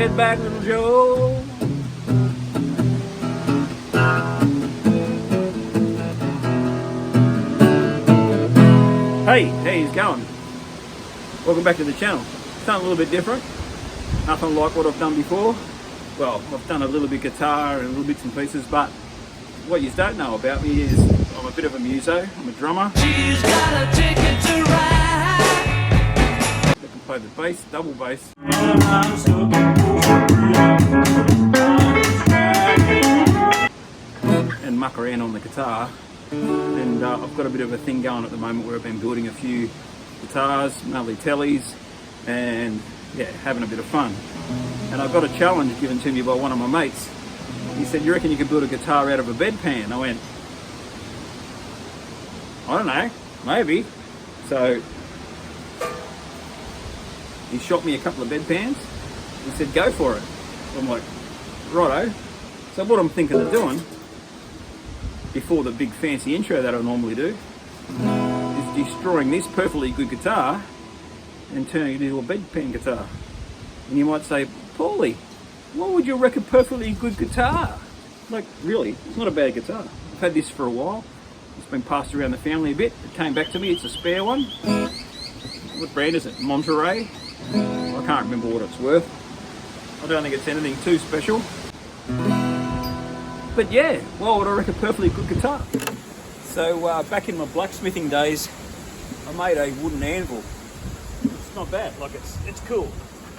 Get back, little Joe. Hey, how's it going? Welcome back to the channel. Something a little bit different. Nothing like what I've done before. Well, I've done a little bit guitar and little bits and pieces, but what you don't know about me is I'm a bit of a muso. I'm a drummer. She's got a ticket to ride. I can play the bass, double bass. And muck around on the guitar. And I've got a bit of a thing going at the moment where I've been building a few guitars, mainly tellies, and yeah, having a bit of fun. And I got a challenge given to me by one of my mates. He said, "You reckon you could build a guitar out of a bedpan?" I went, "I don't know, maybe." So he shot me a couple of bedpans. He said, "Go for it." I'm like, righto. So what I'm thinking of doing, before the big fancy intro that I normally do, is destroying this perfectly good guitar and turning it into a bedpan guitar. And you might say, "Paulie, what would you reckon perfectly good guitar?" Like, really, it's not a bad guitar. I've had this for a while. It's been passed around the family a bit. It came back to me. It's a spare one. What brand is it? Monterey? I can't remember what it's worth. I don't think it's anything too special. But yeah, well, what I reckon perfectly good guitar. So back in my blacksmithing days, I made a wooden anvil. It's not bad, like it's cool.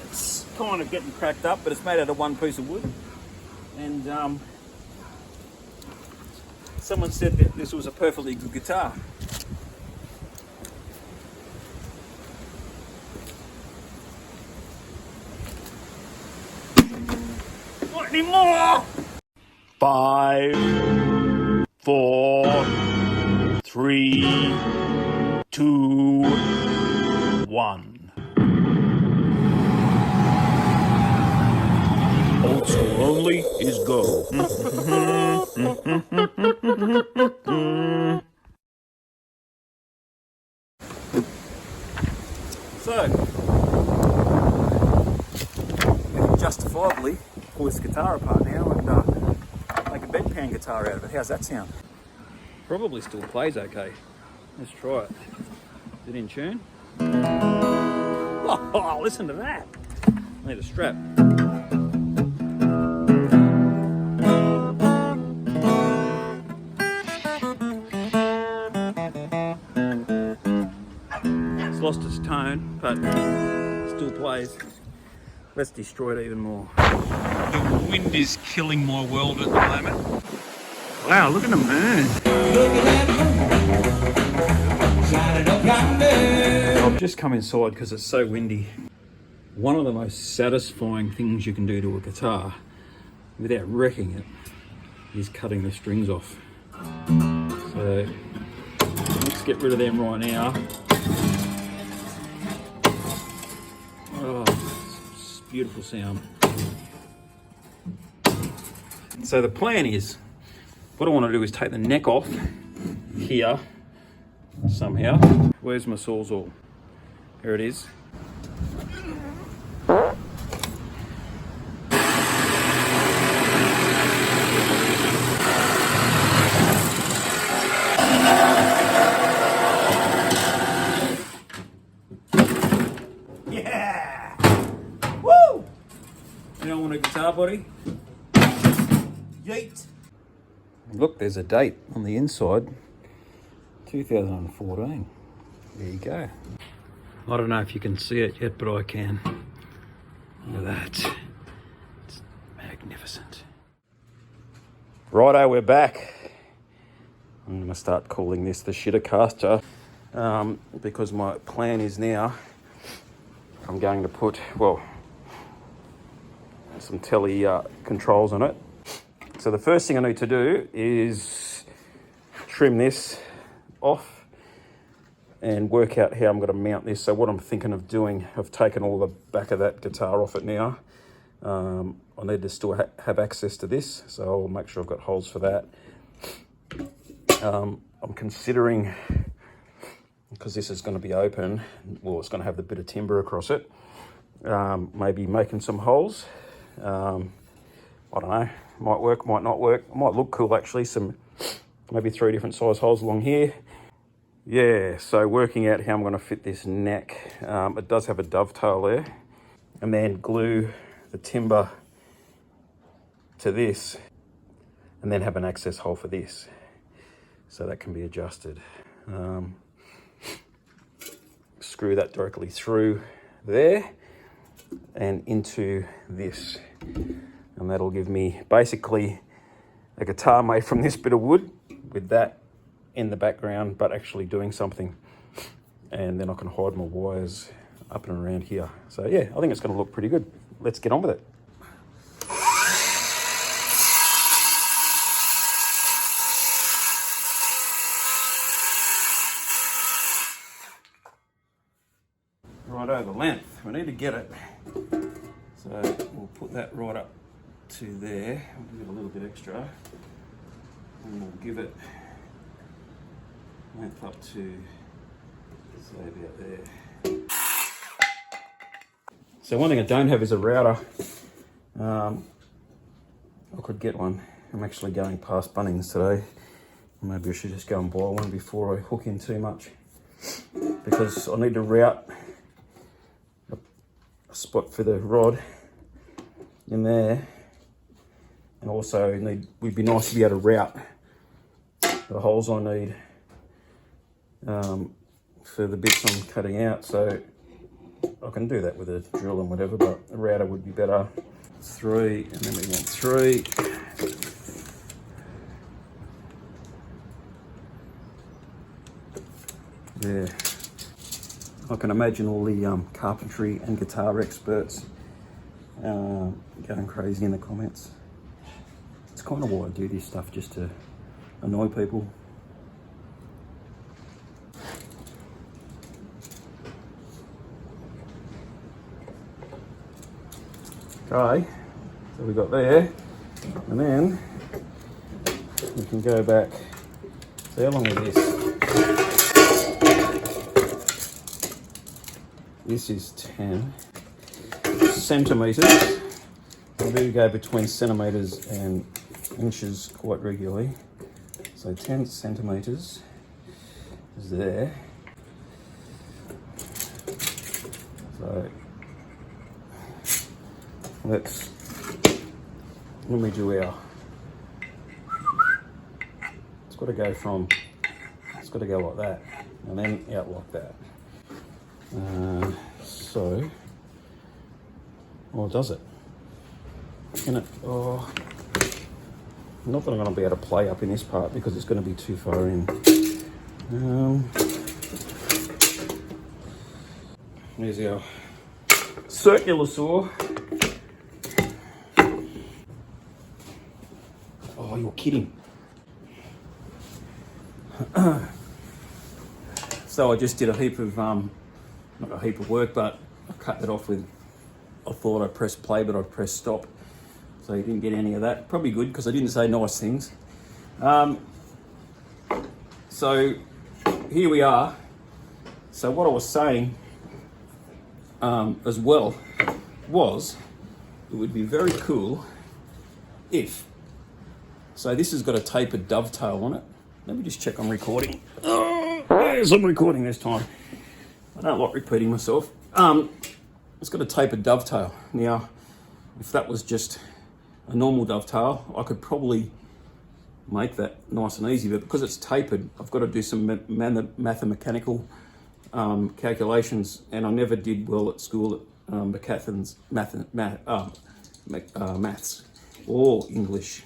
It's kind of getting cracked up, but it's made out of one piece of wood. And someone said that this was a perfectly good guitar. Not anymore! 5, 4, 3, 2, 1. Old school only is go. So, we can justifiably pull this guitar apart now and make a bedpan guitar out of it. How's that sound? Probably still plays okay. Let's try it. Is it in tune? Oh, listen to that. I need a strap. It's lost its tone, but still plays. Let's destroy it even more. The wind is killing my world at the moment. Wow, look at the moon. I've just come inside because it's so windy. One of the most satisfying things you can do to a guitar without wrecking it is cutting the strings off. So let's get rid of them right now. Oh, it's a beautiful sound. So the plan is, what I want to do is take the neck off here somehow. Where's my sawzall? Here it is. Yeah! Woo! You don't want a guitar body? Yeet! Look, there's a date on the inside, 2014. There you go. I don't know if you can see it yet, but I can. Look at that. It's magnificent. Righto, we're back. I'm going to start calling this the tocaster because my plan is now I'm going to put, well, some telly controls on it. So the first thing I need to do is trim this off and work out how I'm going to mount this. So what I'm thinking of doing, I've taken all the back of that guitar off it now. I need to still have access to this, so I'll make sure I've got holes for that. I'm considering, because this is going to be open, well, it's going to have the bit of timber across it, maybe making some holes I don't know, might work, might not work. It might look cool actually, maybe 3 different size holes along here. Yeah, so working out how I'm going to fit this neck. It does have a dovetail there. And then glue the timber to this, and then have an access hole for this. So that can be adjusted. Screw that directly through there and into this. And that'll give me basically a guitar made from this bit of wood with that in the background, but actually doing something. And then I can hide my wires up and around here. So yeah, I think it's going to look pretty good. Let's get on with it. Righto, the length. We need to get it. So we'll put that right up to there. We'll give it a little bit extra. And we'll give it length up to, say, about there. So one thing I don't have is a router. I could get one. I'm actually going past Bunnings today. Maybe I should just go and buy one before I hook in too much, because I need to route a spot for the rod in there, and also would be nice to be able to route the holes I need for the bits I'm cutting out. So I can do that with a drill and whatever, but a router would be better. 3, and then we want 3. Yeah, I can imagine all the carpentry and guitar experts going crazy in the comments. It's kind of why I do this stuff, just to annoy people. Okay, so we got there, and then we can go back. So how long is this? This is 10 centimetres. I do go between centimetres and inches quite regularly. So 10 centimetres is there. So when we do our, it's got to go like that, and then out like that. So, does it? Can it? Oh, not that I'm going to be able to play up in this part because it's going to be too far in. There's our circular saw. Oh, you're kidding. So I just did a heap of, not a heap of work, but I cut that off with, I thought I pressed play, but I pressed stop. So you didn't get any of that. Probably good, because I didn't say nice things. So here we are. So what I was saying as well was, it would be very cool if, so this has got a tapered dovetail on it. Let me just check I'm recording. Oh, yes, I'm recording this time. I don't like repeating myself. It's got a tapered dovetail. Now, if that was just a normal dovetail, I could probably make that nice and easy, but because it's tapered, I've got to do some mathematical calculations, and I never did well at school at McCathan's maths or English.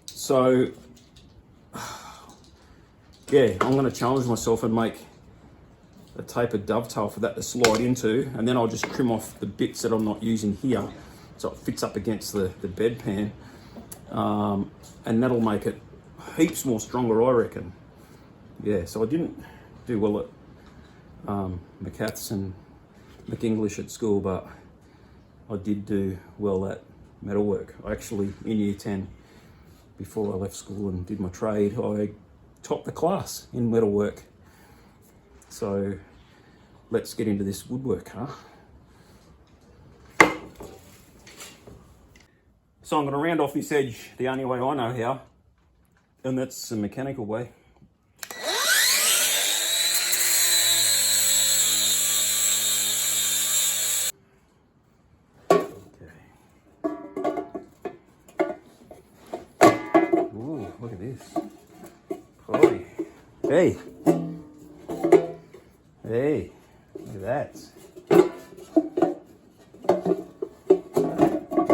So, yeah, I'm going to challenge myself and make a tapered dovetail for that to slide into, and then I'll just trim off the bits that I'm not using here so it fits up against the bedpan, and that'll make it heaps more stronger, I reckon. Yeah, so I didn't do well at McCath's and McEnglish at school, but I did do well at metalwork. I actually, in year 10, before I left school and did my trade, I topped the class in metalwork. So let's get into this woodwork, huh? So I'm going to round off this edge the only way I know how, and that's the mechanical way. Ooh, look at this. Holy. Hey. Hey, look at that.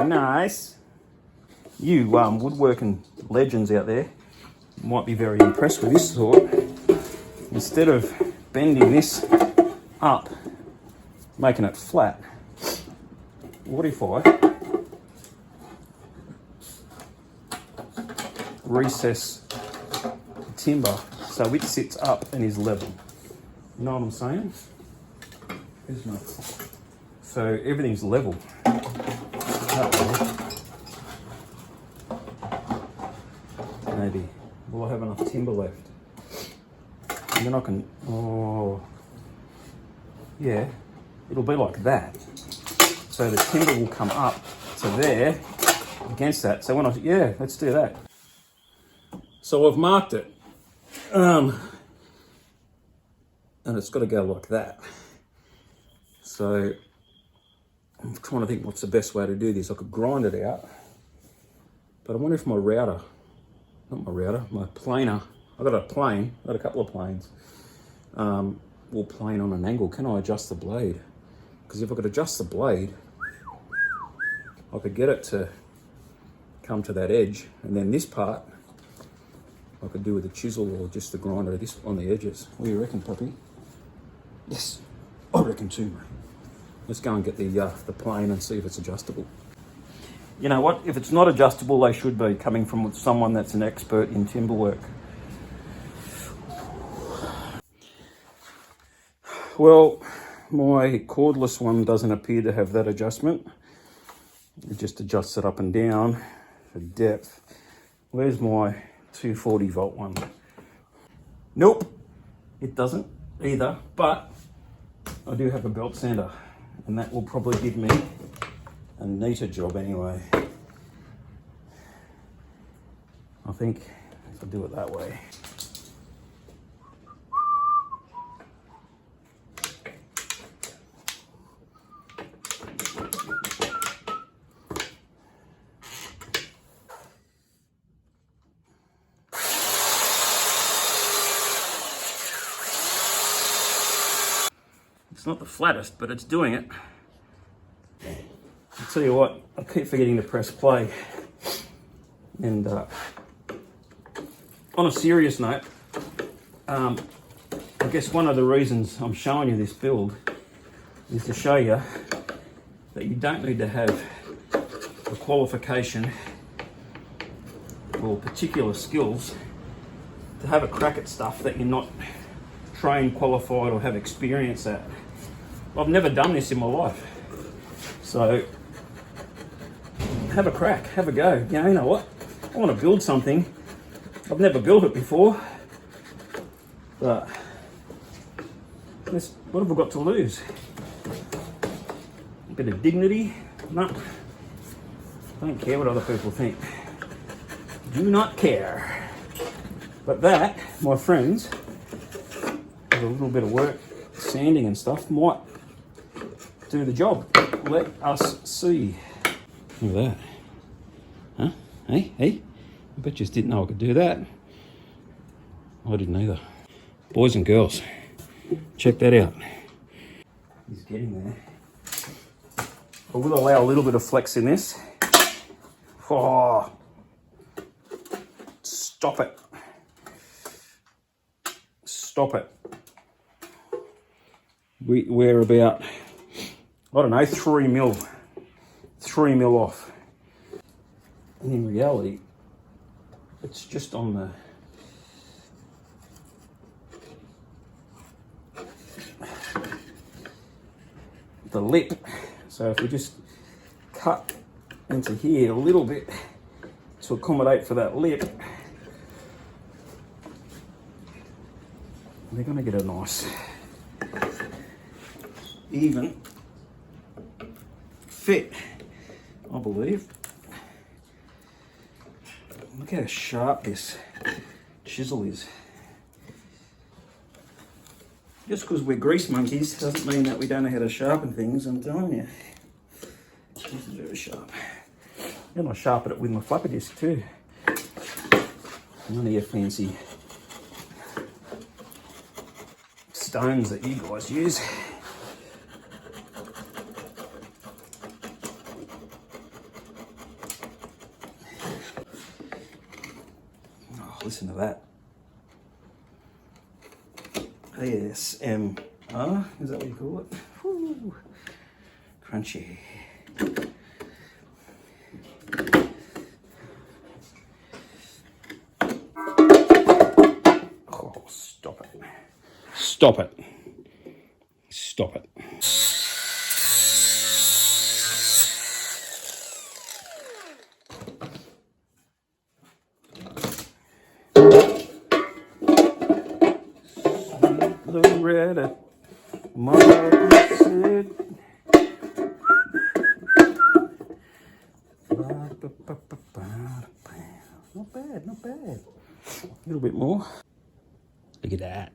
Nice. You woodworking legends out there might be very impressed with this thought. Instead of bending this up, making it flat, what if I recess the timber so it sits up and is level? You know what I'm saying? Here's my... So everything's level. Maybe. Will I have enough timber left? And then I can... Oh... Yeah. It'll be like that. So the timber will come up to there against that. So when I... Yeah, let's do that. So I've marked it. And it's got to go like that. So I'm trying to think what's the best way to do this. I could grind it out, but I wonder if my router, not my router, my planer, I've got a plane, I've got a couple of planes, will plane on an angle. Can I adjust the blade? Because if I could adjust the blade, I could get it to come to that edge, and then this part I could do with a chisel or just the grinder this on the edges. What do you reckon, puppy? Yes, I reckon too, mate. Let's go and get the plane and see if it's adjustable. You know what? If it's not adjustable, they should be, coming from someone that's an expert in timber work. Well, my cordless one doesn't appear to have that adjustment. It just adjusts it up and down for depth. Where's my 240 volt one? Nope, it doesn't either, but I do have a belt sander, and that will probably give me a neater job anyway. I think if I do it that way. It's not the flattest, but it's doing it. I'll tell you what, I keep forgetting to press play. And on a serious note, I guess one of the reasons I'm showing you this build is to show you that you don't need to have a qualification or particular skills to have a crack at stuff that you're not trained, qualified, or have experience at. I've never done this in my life. So have a crack, have a go. You know what? I want to build something. I've never built it before. But what have I got to lose? A bit of dignity? No. I don't care what other people think. Do not care. But that, my friends, with a little bit of work, sanding and stuff, might do the job. Let us see. Look at that. Huh? Hey, hey. I bet you just didn't know I could do that. I didn't either. Boys and girls, check that out. He's getting there. I will allow a little bit of flex in this. Oh, stop it. Stop it. We're about, I don't know, 3 mil off. And in reality, it's just on the lip. So if we just cut into here a little bit to accommodate for that lip, they're going to get a nice even fit, I believe. how sharp this chisel is. Just because we're grease monkeys doesn't mean that we don't know how to sharpen things, I'm telling you. This is very sharp. And I sharpen it with my floppy disk too. None of your fancy stones that you guys use. Oh, listen to that. ASMR, is that what you call it? Woo. Crunchy. Oh, stop it. Stop it. Stop it. Loretta, Mama said. Not bad, not bad. A little bit more. Look at that.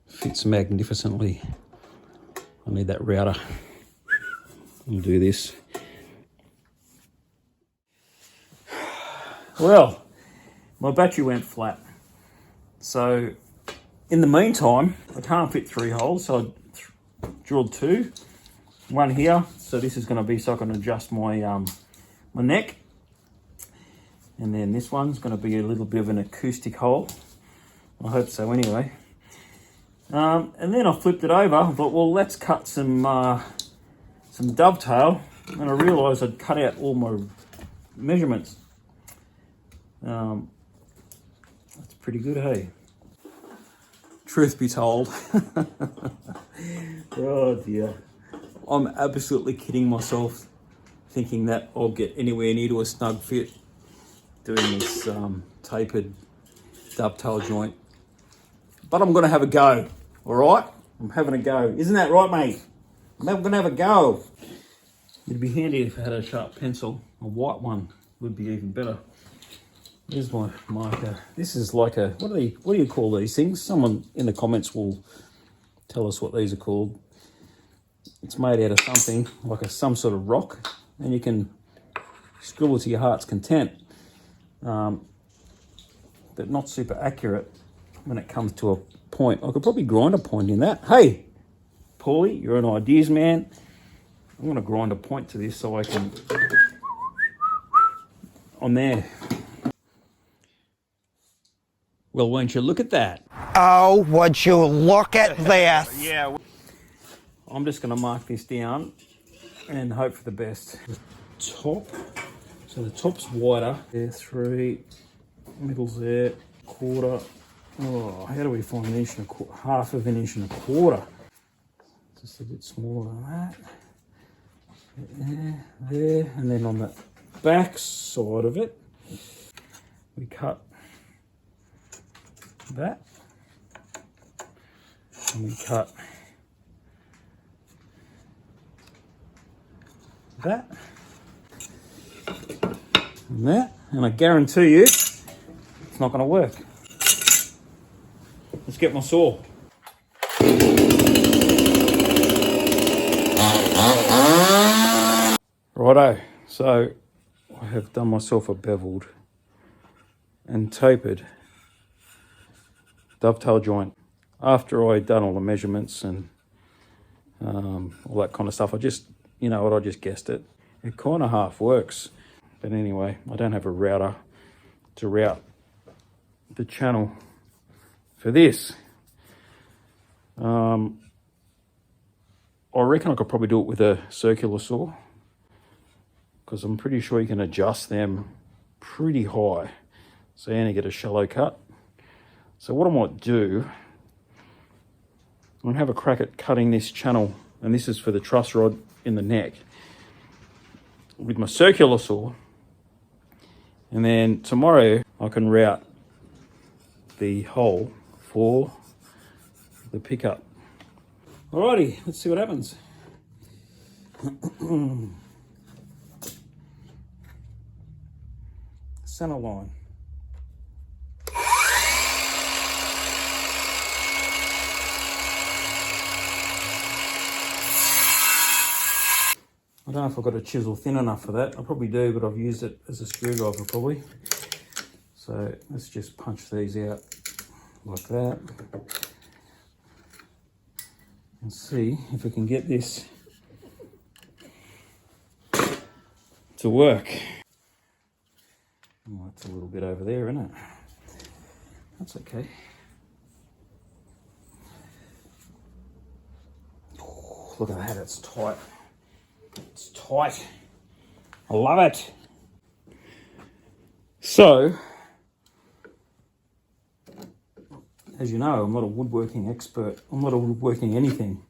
Fits magnificently. I need that router. I'll do this. Well, my battery went flat. So in the meantime, I can't fit 3 holes, so I drilled 2. One here, so this is going to be so I can adjust my my neck. And then this one's going to be a little bit of an acoustic hole. I hope so anyway. And then I flipped it over. I thought, well, let's cut some dovetail. And I realised I'd cut out all my measurements. That's pretty good, hey? Truth be told, oh dear, I'm absolutely kidding myself thinking that I'll get anywhere near to a snug fit doing this tapered dovetail joint. But I'm going to have a go, all right? I'm having a go. Isn't that right, mate? I'm going to have a go. It'd be handy if I had a sharp pencil. A white one would be even better. Here's my marker. This is like a, what do you call these things? Someone in the comments will tell us what these are called. It's made out of something, like some sort of rock, and you can scribble to your heart's content. But not super accurate when it comes to a point. I could probably grind a point in that. Hey, Paulie, you're an ideas man. I'm going to grind a point to this so I can... On there. Well, won't you look at that? Oh, would you look at this? Yeah. I'm just going to mark this down and hope for the best. The top. So the top's wider. There, 3. Middle's there. 1/4. Oh, how do we find an inch and a quarter? 1/2 inch and a quarter. Just a bit smaller than that. There. And then on the back side of it, we cut that, and we cut that, and that, and I guarantee you it's not going to work. Let's get my saw. Righto, so I have done myself a beveled and tapered dovetail joint. After I'd done all the measurements and all that kind of stuff, I just, you know what, I just guessed it. It kind of half works. But anyway, I don't have a router to route the channel for this. I reckon I could probably do it with a circular saw, because I'm pretty sure you can adjust them pretty high, so you only get a shallow cut. So what I might do, I'm going to have a crack at cutting this channel, and this is for the truss rod in the neck, with my circular saw, and then tomorrow I can route the hole for the pickup. Alrighty, let's see what happens. Center line. I don't know if I've got a chisel thin enough for that. I probably do, but I've used it as a screwdriver probably. So let's just punch these out like that. And see if we can get this to work. Oh, that's a little bit over there, isn't it? That's okay. Oh, look at that, it's tight. It's tight. I love it. So, as you know, I'm not a woodworking expert. I'm not a woodworking anything.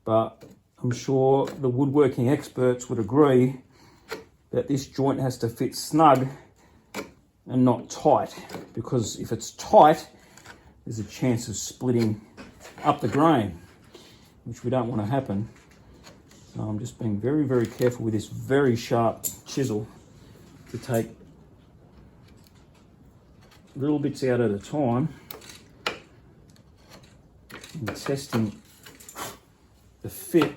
But I'm sure the woodworking experts would agree that this joint has to fit snug and not tight, because if it's tight, there's a chance of splitting up the grain, which we don't want to happen. So I'm just being very, very careful with this very sharp chisel to take little bits out at a time and testing the fit.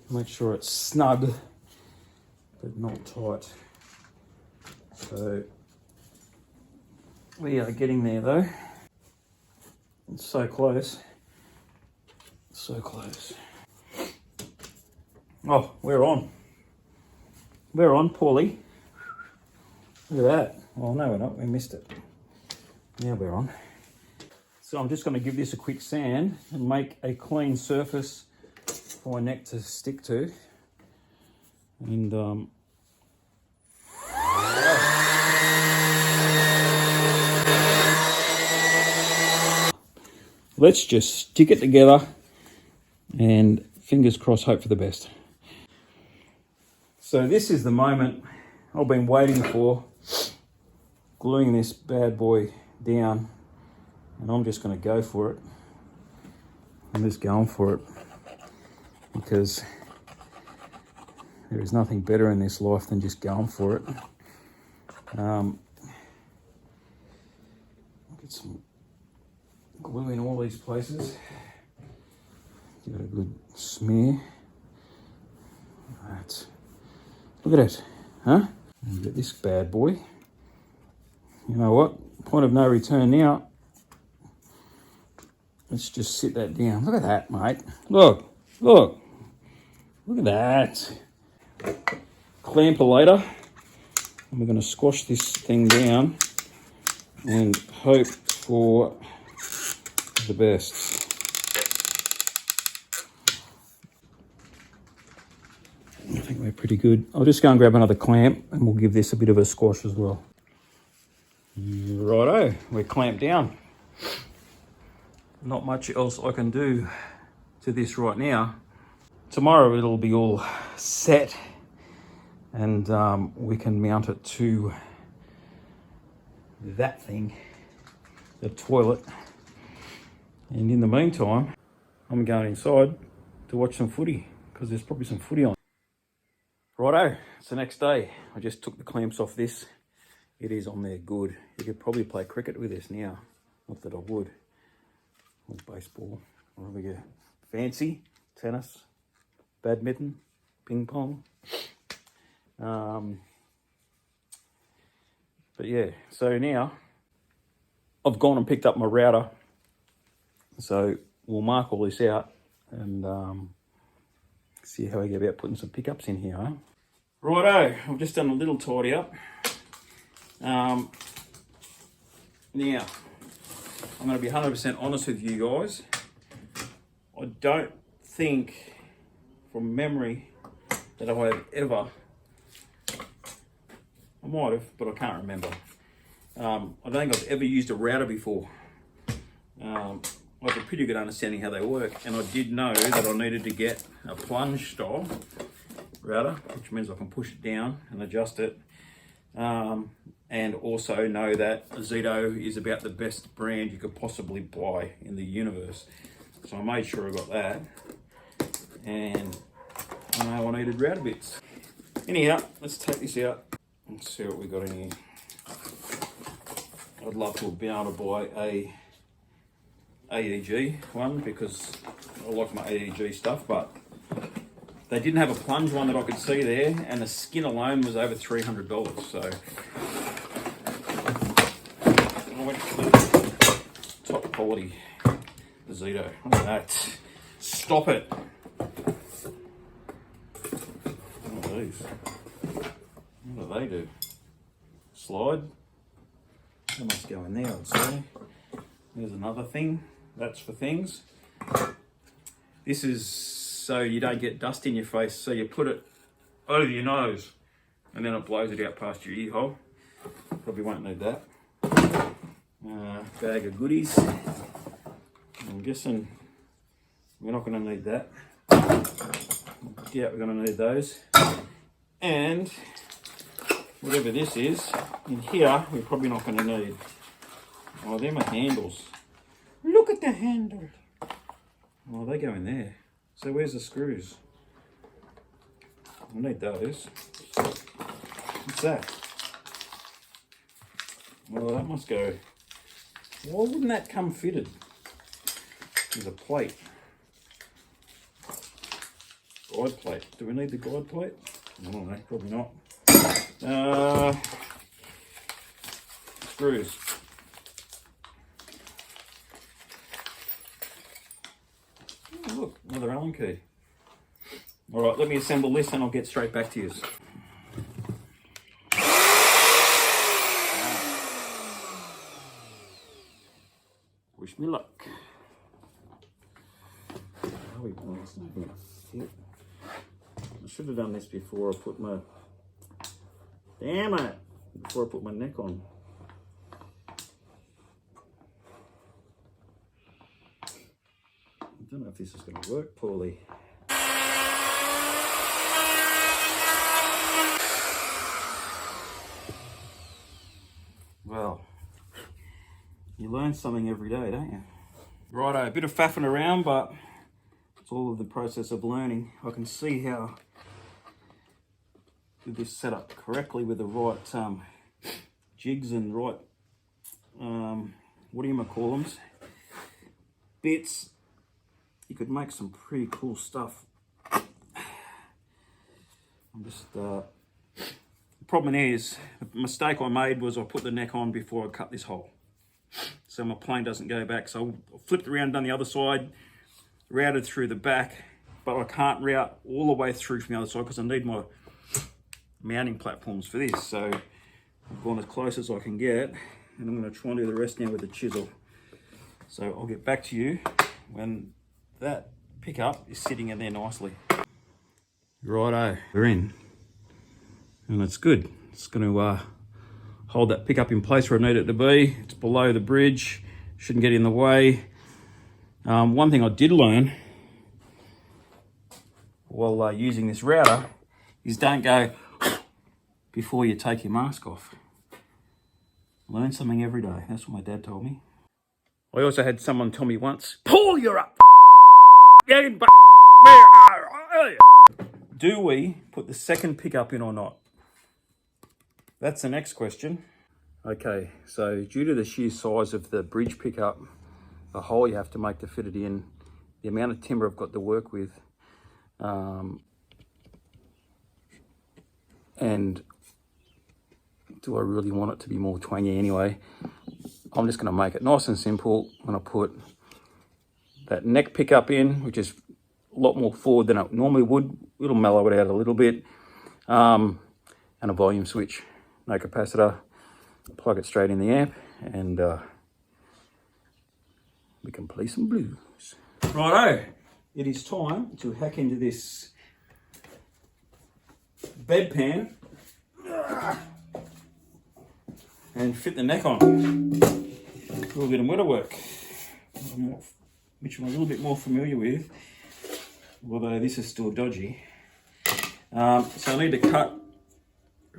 Make sure it's snug but not tight. So we are getting there though. It's so close. So close. Oh, we're on. We're on, Paulie. Look at that. Oh no, we're not. We missed it. Now we're on. So I'm just going to give this a quick sand and make a clean surface for my neck to stick to. And let's just stick it together and fingers crossed, hope for the best. So this is the moment I've been waiting for, gluing this bad boy down, and I'm just going to go for it. I'm just going for it because there is nothing better in this life than just going for it. Get some glue in all these places. Give it a good smear. Right. Look at it, huh? And get this bad boy. You know what? Point of no return now. Let's just sit that down. Look at that, mate. Look, look. Look at that. Clamper later. And we're going to squash this thing down and hope for the best. I think we're pretty good. I'll just go and grab another clamp and we'll give this a bit of a squash as well. Righto, we're clamped down. Not much else I can do to this right now. Tomorrow it'll be all set and we can mount it to that thing, the toilet. And in the meantime, I'm going inside to watch some footy because there's probably some footy on. Righto, it's the next day. I just took the clamps off this. It is on there good. You could probably play cricket with this now. Not that I would. Or baseball, whatever you fancy. Tennis, badminton, ping pong. But yeah, so now I've gone and picked up my router. So we'll mark all this out and see how we get about putting some pickups in here, huh? Righto, I've just done a little tidy up. Now, I'm going to be 100% honest with you guys. I don't think, from memory, that I have ever, I might have, but I can't remember. I don't think I've ever used a router before. I have a pretty good understanding how they work, and I did know that I needed to get a plunge style router, which means I can push it down and adjust it. And also know that Zito is about the best brand you could possibly buy in the universe. So I made sure I got that. And I know I needed router bits. Anyhow, let's take this out and see what we got in here. I'd love to have been able to buy a AEG one because I like my AEG stuff, but They didn't have a plunge one that I could see there, and the skin alone was over $300. So I went for the top quality Zito. Look at that. Stop it. What are these? What do they do? Slide. They must go in there, I'd say. There's another thing. That's for things. This is so you don't get dust in your face. So you put it over your nose and then it blows it out past your ear hole. Probably won't need that. Bag of goodies. I'm guessing we're not going to need that. Yeah, we're going to need those. And whatever this is, in here, we're probably not going to need. Oh, they're my handles. Look at the handle. Oh, they go in there. So where's the screws? I need those. What's that? Well, that must go. Why wouldn't that come fitted? There's a plate. Guide plate. Do we need the guide plate? I don't know, probably not. Screws. Oh, look, another Allen key. All right, let me assemble this and I'll get straight back to you. Wish me luck. Oh, it's not going to fit. I should have done this before I put my... Damn it! Before I put my neck on. I don't know if this is going to work poorly. Well, you learn something every day, don't you? Righto, a bit of faffing around, but it's all of the process of learning. I can see how with this set up correctly with the right jigs and right, what do you call them? Bits. You could make some pretty cool stuff. I'm just, the problem is, the mistake I made was I put the neck on before I cut this hole. So my plane doesn't go back. So I flipped around, done the other side, routed through the back, but I can't route all the way through from the other side because I need my mounting platforms for this. So I've gone as close as I can get, and I'm going to try and do the rest now with the chisel. So I'll get back to you when that pickup is sitting in there nicely. Righto, we're in, and it's good. It's going to hold that pickup in place where I need it to be. It's below the bridge, shouldn't get in the way. One thing I did learn while using this router is don't go before you take your mask off. Learn something every day. That's what my dad told me. I also had someone tell me once, Paul, you're up. Do we put the second pickup in or not? That's the next question. Okay, so due to the sheer size of the bridge pickup, the hole you have to make to fit it in, the amount of timber I've got to work with, and do I really want it to be more twangy anyway? I'm just going to make it nice and simple. I'm going to put that neck pickup in, which is a lot more forward than it normally would. It'll mellow it out a little bit. And a volume switch, no capacitor. Plug it straight in the amp, and we can play some blues. Righto, it is time to hack into this bedpan and fit the neck on. A little bit of metal work, which I'm a little bit more familiar with, although this is still dodgy. So I need to cut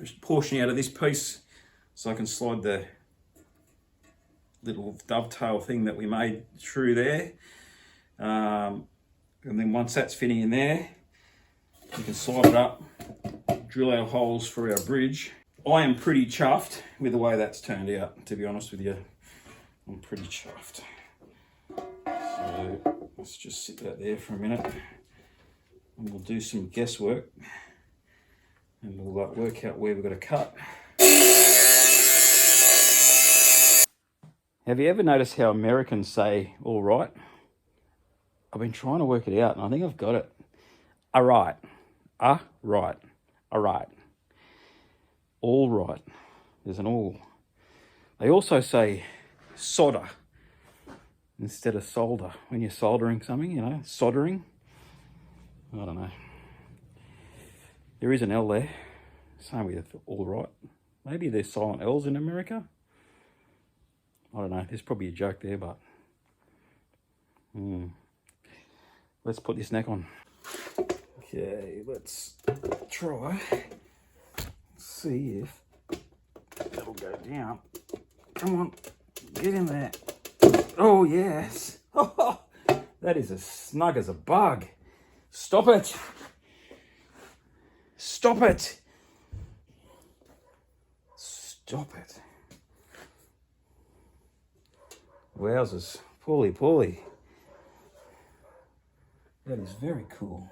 a portion out of this piece so I can slide the little dovetail thing that we made through there. And then once that's fitting in there, we can slide it up, drill our holes for our bridge. I am pretty chuffed with the way that's turned out, to be honest with you. I'm pretty chuffed. So let's just sit that there for a minute. and we'll do some guesswork, and we'll work out where we've got to cut. Have you ever noticed how Americans say all right? I've been trying to work it out, and I think I've got it. All right. Right. All right. All right. There's an all. They also say solder instead of solder when you're soldering something, you know, soldering. I don't know. There is an L there. Same with all right. Maybe there's silent L's in America. I don't know. There's probably a joke there, but let's put this neck on. Okay, let's try. See if that'll go down. Come on, get in there. Oh yes. That is as snug as a bug. Stop it. Stop it. Stop it. Wowzers. Poorly. That is very cool.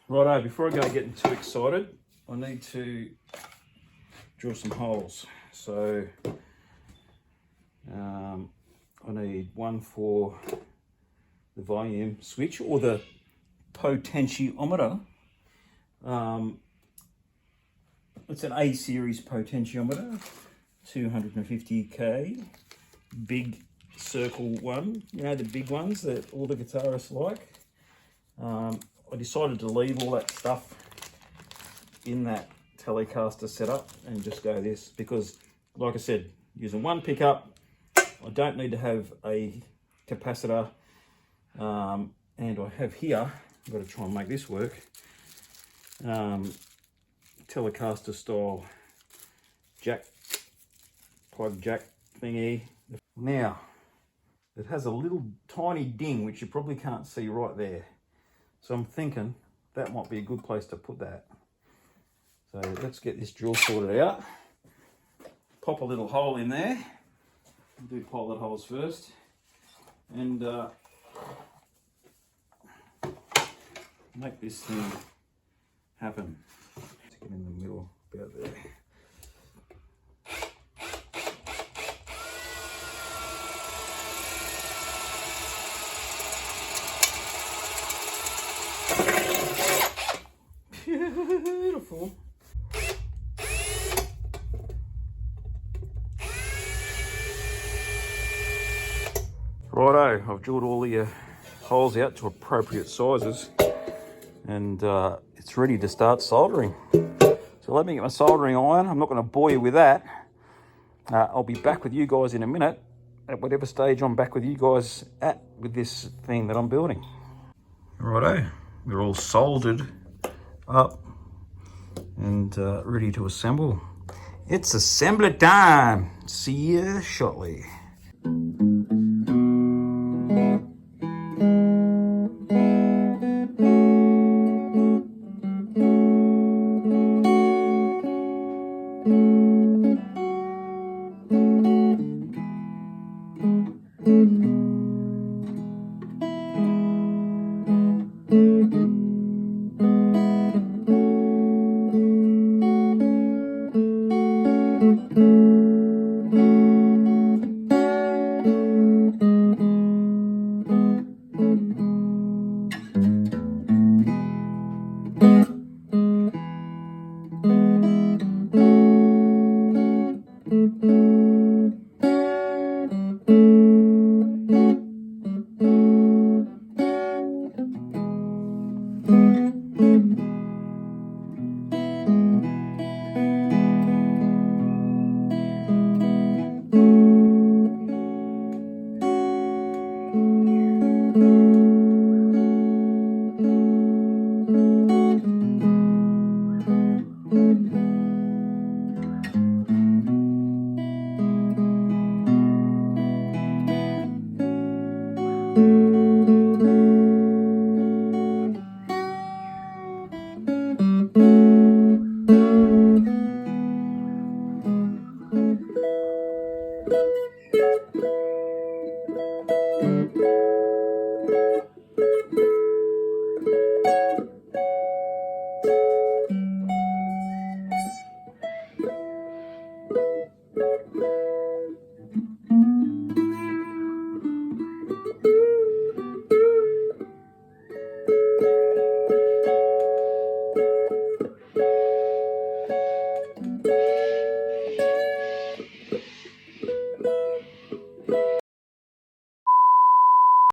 Righto, before I go getting too excited, I need to drill some holes. So I need one for the volume switch or the potentiometer. It's an A series potentiometer, 250K, big circle one, you know, the big ones that all the guitarists like. I decided to leave all that stuff in that Telecaster setup and just go this because, like I said, using one pickup, I don't need to have a capacitor, and I have here, I've got to try and make this work, Telecaster style plug jack thingy. Now, it has a little tiny ding which you probably can't see right there. So I'm thinking that might be a good place to put that. So let's get this drill sorted out. Pop a little hole in there. Do pilot holes first. And make this thing happen. Stick it in the middle, about there. Beautiful. Righto, I've drilled all the holes out to appropriate sizes, and it's ready to start soldering. So let me get my soldering iron. I'm not going to bore you with that. I'll be back with you guys in a minute, at whatever stage I'm back with you guys at with this thing that I'm building. Righto, we're all soldered up and ready to assemble. It's assembly time. See you shortly.